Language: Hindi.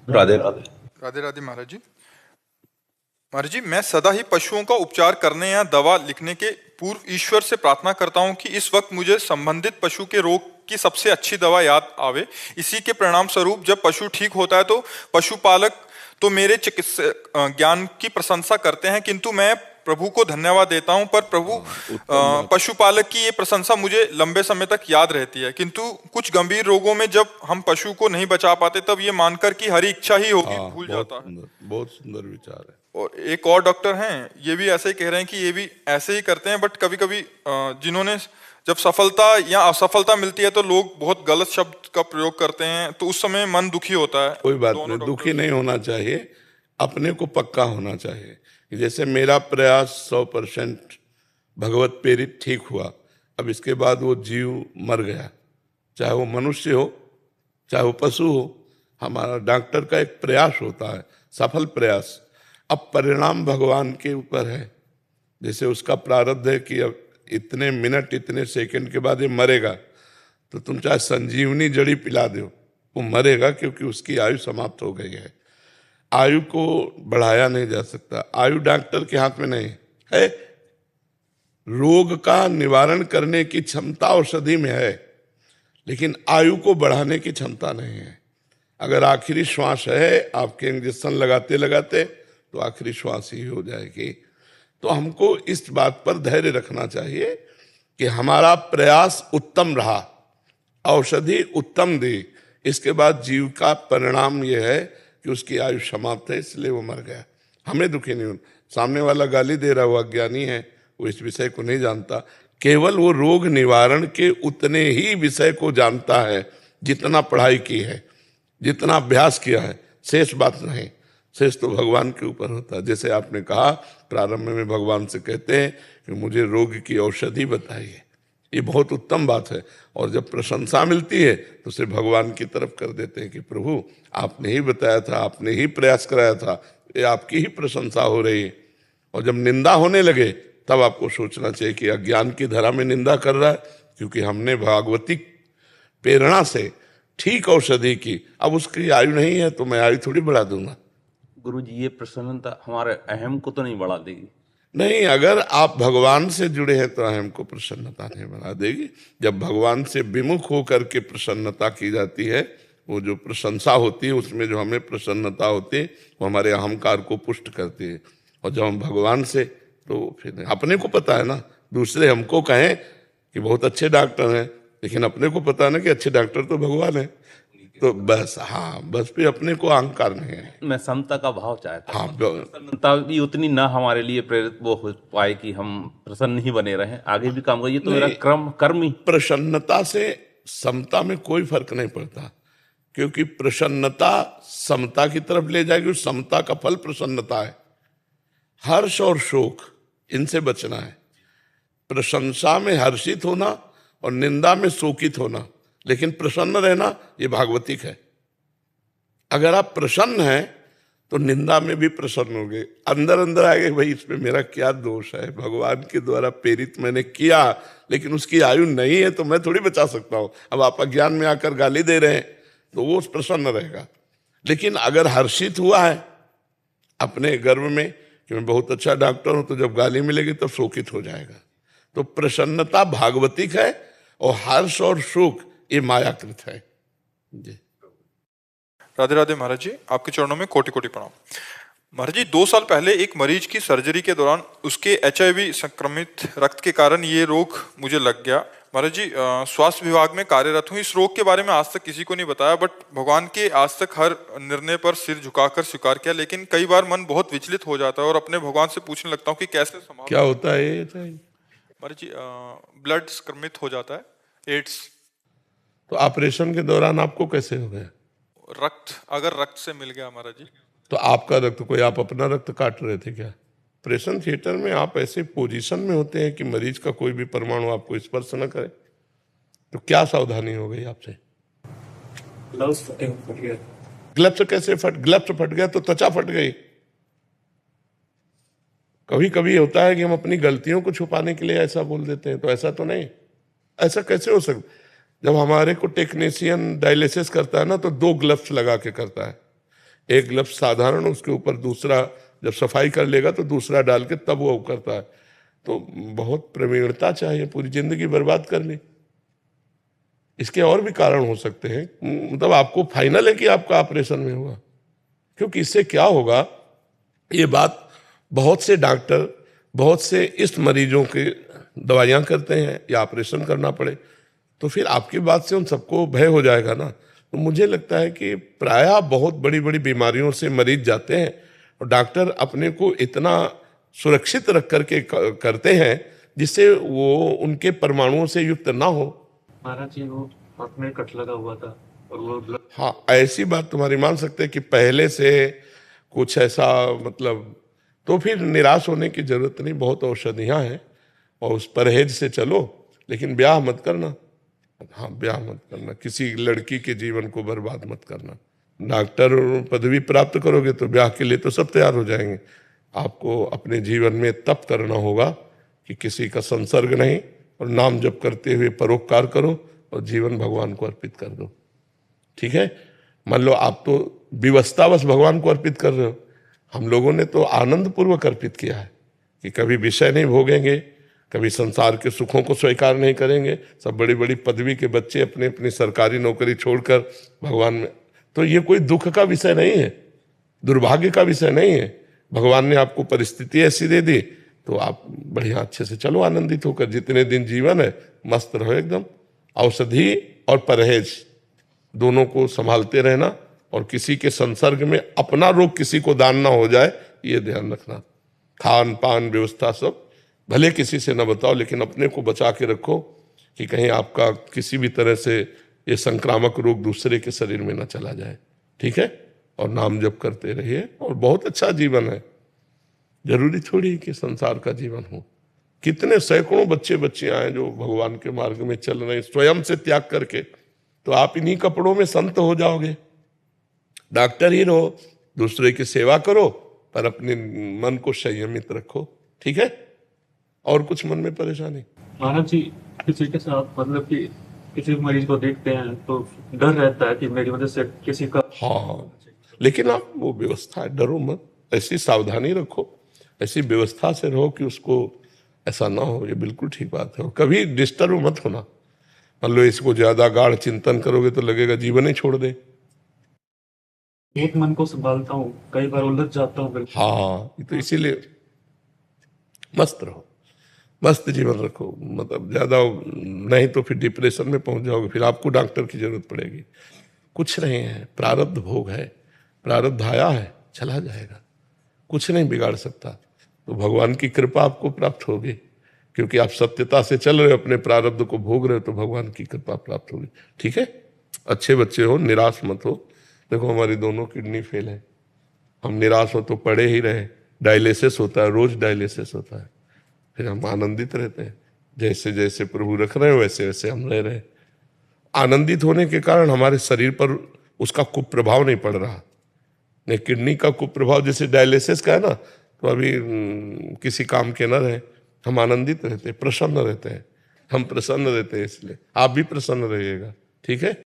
राधे राधे। राधे राधे महाराज जी। महाराज जी, मैं सदा ही पशुओं का उपचार करने या दवा लिखने के पूर्व ईश्वर से प्रार्थना करता हूं कि इस वक्त मुझे संबंधित पशु के रोग की सबसे अच्छी दवा याद आवे। इसी के परिणाम स्वरूप जब पशु ठीक होता है तो पशुपालक तो मेरे चिकित्सा ज्ञान की प्रशंसा करते हैं, किंतु मैं प्रभु को धन्यवाद देता हूं, पर प्रभु पशुपालक की ये प्रशंसा मुझे लंबे समय तक याद रहती है। किंतु कुछ गंभीर रोगों में जब हम पशु को नहीं बचा पाते तब ये मानकर कि हरी इच्छा ही होगी भूल जाता है। बहुत सुंदर विचार है। और एक और डॉक्टर हैं, ये भी ऐसे ही कह रहे हैं कि ये भी ऐसे ही करते हैं, बट कभी कभी जिन्होंने जब सफलता या असफलता मिलती है तो लोग बहुत गलत शब्द का प्रयोग करते हैं, तो उस समय मन दुखी होता है। कोई बात नहीं, दुखी नहीं होना चाहिए, अपने को पक्का होना चाहिए। जैसे मेरा प्रयास 100% भगवत प्रेरित ठीक हुआ, अब इसके बाद वो जीव मर गया, चाहे वो मनुष्य हो चाहे वो पशु हो, हमारा डॉक्टर का एक प्रयास होता है, सफल प्रयास। अब परिणाम भगवान के ऊपर है। जैसे उसका प्रारब्ध है कि अब इतने मिनट इतने सेकंड के बाद ये मरेगा, तो तुम चाहे संजीवनी जड़ी पिला दो, वो मरेगा, क्योंकि उसकी आयु समाप्त हो गई है। आयु को बढ़ाया नहीं जा सकता, आयु डॉक्टर के हाथ में नहीं है। रोग का निवारण करने की क्षमता औषधि में है, लेकिन आयु को बढ़ाने की क्षमता नहीं है। अगर आखिरी श्वास है, आपके इंजेक्शन लगाते लगाते तो आखिरी श्वास ही हो जाएगी। तो हमको इस बात पर धैर्य रखना चाहिए कि हमारा प्रयास उत्तम रहा, औषधि उत्तम दी, इसके बाद जीव का परिणाम यह है कि उसकी आयु समाप्त है, इसलिए वो मर गया। हमें दुखी नहीं होना। सामने वाला गाली दे रहा हुआ अज्ञानी है, वो इस विषय को नहीं जानता, केवल वो रोग निवारण के उतने ही विषय को जानता है जितना पढ़ाई की है, जितना अभ्यास किया है, शेष बात नहीं। शेष तो भगवान के ऊपर होता है। जैसे आपने कहा, प्रारंभ में भगवान से कहते हैं कि मुझे रोग की औषधि बताइए, ये बहुत उत्तम बात है। और जब प्रशंसा मिलती है तो उसे भगवान की तरफ कर देते हैं कि प्रभु आपने ही बताया था, आपने ही प्रयास कराया था, ये आपकी ही प्रशंसा हो रही है। और जब निंदा होने लगे तब आपको सोचना चाहिए कि अज्ञान की धरा में निंदा कर रहा है, क्योंकि हमने भागवती प्रेरणा से ठीक औषधि की। अब उसकी आयु नहीं है तो मैं आयु थोड़ी बढ़ा दूंगा। गुरु जी, ये प्रसन्नता हमारे अहम को तो नहीं बढ़ा देगी? नहीं, अगर आप भगवान से जुड़े हैं तो अहम को प्रसन्नता नहीं बढ़ा देगी। जब भगवान से विमुख होकर के प्रसन्नता की जाती है, वो जो प्रशंसा होती है उसमें जो हमें प्रसन्नता होती है वो हमारे अहंकार को पुष्ट करती है। और जब हम भगवान से, तो फिर अपने को पता है ना, दूसरे हमको कहें कि बहुत अच्छे डॉक्टर हैं, लेकिन अपने को पता ना कि अच्छे डॉक्टर तो भगवान है, तो बस हाँ, बस फिर अपने को अहंकार नहीं है। मैं समता का भाव चाहता हूँ। हाँ, प्रसन्नता भी उतनी ना हमारे लिए प्रेरित वो हो पाए कि हम प्रसन्न ही बने रहें, आगे भी काम करिए, तो मेरा कर्म ही। प्रसन्नता से समता में कोई फर्क नहीं पड़ता, क्योंकि प्रसन्नता समता की तरफ ले जाएगी। समता का फल प्रसन्नता है। हर्ष और शोक, इनसे बचना है। प्रशंसा में हर्षित होना और निंदा में शोकित होना, लेकिन प्रसन्न रहना, ये भागवतिक है। अगर आप प्रसन्न हैं तो निंदा में भी प्रसन्न होंगे। अंदर अंदर आएंगे, भाई इसमें मेरा क्या दोष है, भगवान के द्वारा प्रेरित मैंने किया, लेकिन उसकी आयु नहीं है तो मैं थोड़ी बचा सकता हूं। अब आप अज्ञान में आकर गाली दे रहे हैं तो वो प्रसन्न रहेगा। लेकिन अगर हर्षित हुआ है अपने गर्व में कि मैं बहुत अच्छा डॉक्टर हूं, तो जब गाली मिलेगी तब शोकित हो जाएगा। तो प्रसन्नता भागवतिक है और हर्ष और सुख ये मायाकृत है जी। राधे राधे महाराज जी, आपके चरणों में कोटि कोटि प्रणाम। महाराज जी, 2 साल पहले एक मरीज की सर्जरी के दौरान उसके HIV संक्रमित रक्त के कारण ये रोग मुझे लग गया। महाराज जी, स्वास्थ्य विभाग में कार्यरत हूँ। इस रोग के बारे में आज तक किसी को नहीं बताया, बट भगवान के आज तक हर निर्णय पर सिर झुकाकर स्वीकार किया। लेकिन कई बार मन बहुत विचलित हो जाता है और अपने भगवान से पूछने लगता हूँ कि कैसे संभाल। क्या होता है महाराज जी, ब्लड संक्रमित हो जाता है, एड्स। तो ऑपरेशन के दौरान आपको कैसे हो गया? अगर रक्त से मिल गया महाराज जी। तो आपका रक्त, कोई आप अपना रक्त काट रहे थे क्या? ऑपरेशन थिएटर में आप ऐसे पोजीशन में होते हैं कि मरीज का कोई भी परमाणु आपको स्पर्श न करे, तो क्या सावधानी हो गई आपसे? ग्लव्स कैसे ग्लव्स फट गया तो त्वचा फट गई। कभी कभी होता है कि हम अपनी गलतियों को छुपाने के लिए ऐसा बोल देते हैं, तो ऐसा तो नहीं। ऐसा कैसे हो सकता? जब हमारे को टेक्नीशियन डायलिसिस करता है ना, तो 2 ग्लव्स लगा के करता है। एक ग्लव्स साधारण, उसके ऊपर दूसरा जब सफाई कर लेगा तो दूसरा डाल के तब वो करता है। तो बहुत प्रवीणता चाहिए, पूरी जिंदगी बर्बाद कर ली। इसके और भी कारण हो सकते हैं, मतलब आपको फाइनल है कि आपका ऑपरेशन में होगा, क्योंकि इससे क्या होगा, ये बात बहुत से डॉक्टर, बहुत से इस मरीजों के दवाइयाँ करते हैं या ऑपरेशन करना पड़े, तो फिर आपकी बात से उन सबको भय हो जाएगा ना। तो मुझे लगता है कि प्रायः बहुत बड़ी बड़ी बीमारियों से मरीज जाते हैं और डॉक्टर अपने को इतना सुरक्षित रख करके करते हैं जिससे वो उनके परमाणुओं से युक्त ना हो। महाराज जी वो हाथ में कट लगा हुआ था और वो हाँ, ऐसी बात तुम्हारी मान सकते हैं कि पहले से कुछ ऐसा, मतलब तो फिर निराश होने की जरूरत नहीं, बहुत औषधियाँ हैं और उस परहेज से चलो, लेकिन ब्याह मत करना। हाँ, ब्याह मत करना, किसी लड़की के जीवन को बर्बाद मत करना। डॉक्टर पदवी प्राप्त करोगे तो ब्याह के लिए तो सब तैयार हो जाएंगे, आपको अपने जीवन में तप करना होगा कि किसी का संसर्ग नहीं, और नाम जप करते हुए परोपकार करो और जीवन भगवान को अर्पित कर दो। ठीक है, मान लो आप तो विवशतावश भगवान को अर्पित कर रहे हो, हम लोगों ने तो आनंद पूर्वक अर्पित किया है कि कभी विषय नहीं भोगेंगे, कभी संसार के सुखों को स्वीकार नहीं करेंगे। सब बड़ी बड़ी पदवी के बच्चे अपनी अपनी सरकारी नौकरी छोड़कर भगवान में, तो ये कोई दुख का विषय नहीं है, दुर्भाग्य का विषय नहीं है। भगवान ने आपको परिस्थिति ऐसी दे दी तो आप बढ़िया अच्छे से चलो, आनंदित होकर, जितने दिन जीवन है मस्त रहो एकदम। औषधि और परहेज दोनों को संभालते रहना, और किसी के संसर्ग में अपना रोग किसी को दान ना हो जाए, ये ध्यान रखना। खान पान व्यवस्था सब भले किसी से न बताओ, लेकिन अपने को बचा के रखो कि कहीं आपका किसी भी तरह से ये संक्रामक रोग दूसरे के शरीर में न चला जाए। ठीक है, और नाम जप करते रहिए, और बहुत अच्छा जीवन है। जरूरी थोड़ी कि संसार का जीवन हो। कितने सैकड़ों बच्चे बच्चियां हैं जो भगवान के मार्ग में चल रहे हैं स्वयं से त्याग करके, तो आप इन्हीं कपड़ों में संत हो जाओगे। डॉक्टर ही रहो, दूसरे की सेवा करो, पर अपने मन को संयमित रखो। ठीक है, और कुछ मन में परेशानी? महाराज जी किसी के साथ मतलब कि किसी मरीज को देखते हैं तो डर रहता है कि मेरी वजह से किसी का। हाँ, लेकिन आप वो व्यवस्था है, डरो मत, ऐसी सावधानी रखो, ऐसी व्यवस्था से रहो कि उसको ऐसा ना हो। ये बिल्कुल ठीक बात है, और कभी डिस्टर्ब मत होना। मान लो इसको ज्यादा गाढ़ चिंतन करोगे तो लगेगा जीवन ही छोड़ दे। एक मन को संभालता हूँ, कई बार उलझ जाता हूँ बिल्कुल। हाँ, तो इसीलिए मस्त रहो, मस्त जीवन रखो, मतलब ज्यादा नहीं तो फिर डिप्रेशन में पहुंच जाओगे, फिर आपको डॉक्टर की जरूरत पड़ेगी। कुछ नहीं है, प्रारब्ध भोग है, प्रारब्ध आया है चला जाएगा, कुछ नहीं बिगाड़ सकता। तो भगवान की कृपा आपको प्राप्त होगी, क्योंकि आप सत्यता से चल रहे हो, अपने प्रारब्ध को भोग रहे हो, तो भगवान की कृपा प्राप्त होगी। ठीक है, अच्छे बच्चे हो, निराश मत हो। देखो हमारी दोनों किडनी फेल है, हम निराश हो तो पड़े ही रहे। डायलिसिस होता है, रोज डायलिसिस होता है, फिर हम आनंदित रहते हैं। जैसे जैसे प्रभु रख रहे हैं वैसे वैसे हम रह रहे हैं। आनंदित होने के कारण हमारे शरीर पर उसका कुप्रभाव नहीं पड़ रहा। नहीं, किडनी का कुप्रभाव जैसे डायलिसिस का है ना, तो अभी किसी काम के न रहे, हम आनंदित रहते हैं, प्रसन्न रहते हैं। हम प्रसन्न रहते हैं, इसलिए आप भी प्रसन्न रहिएगा। ठीक है।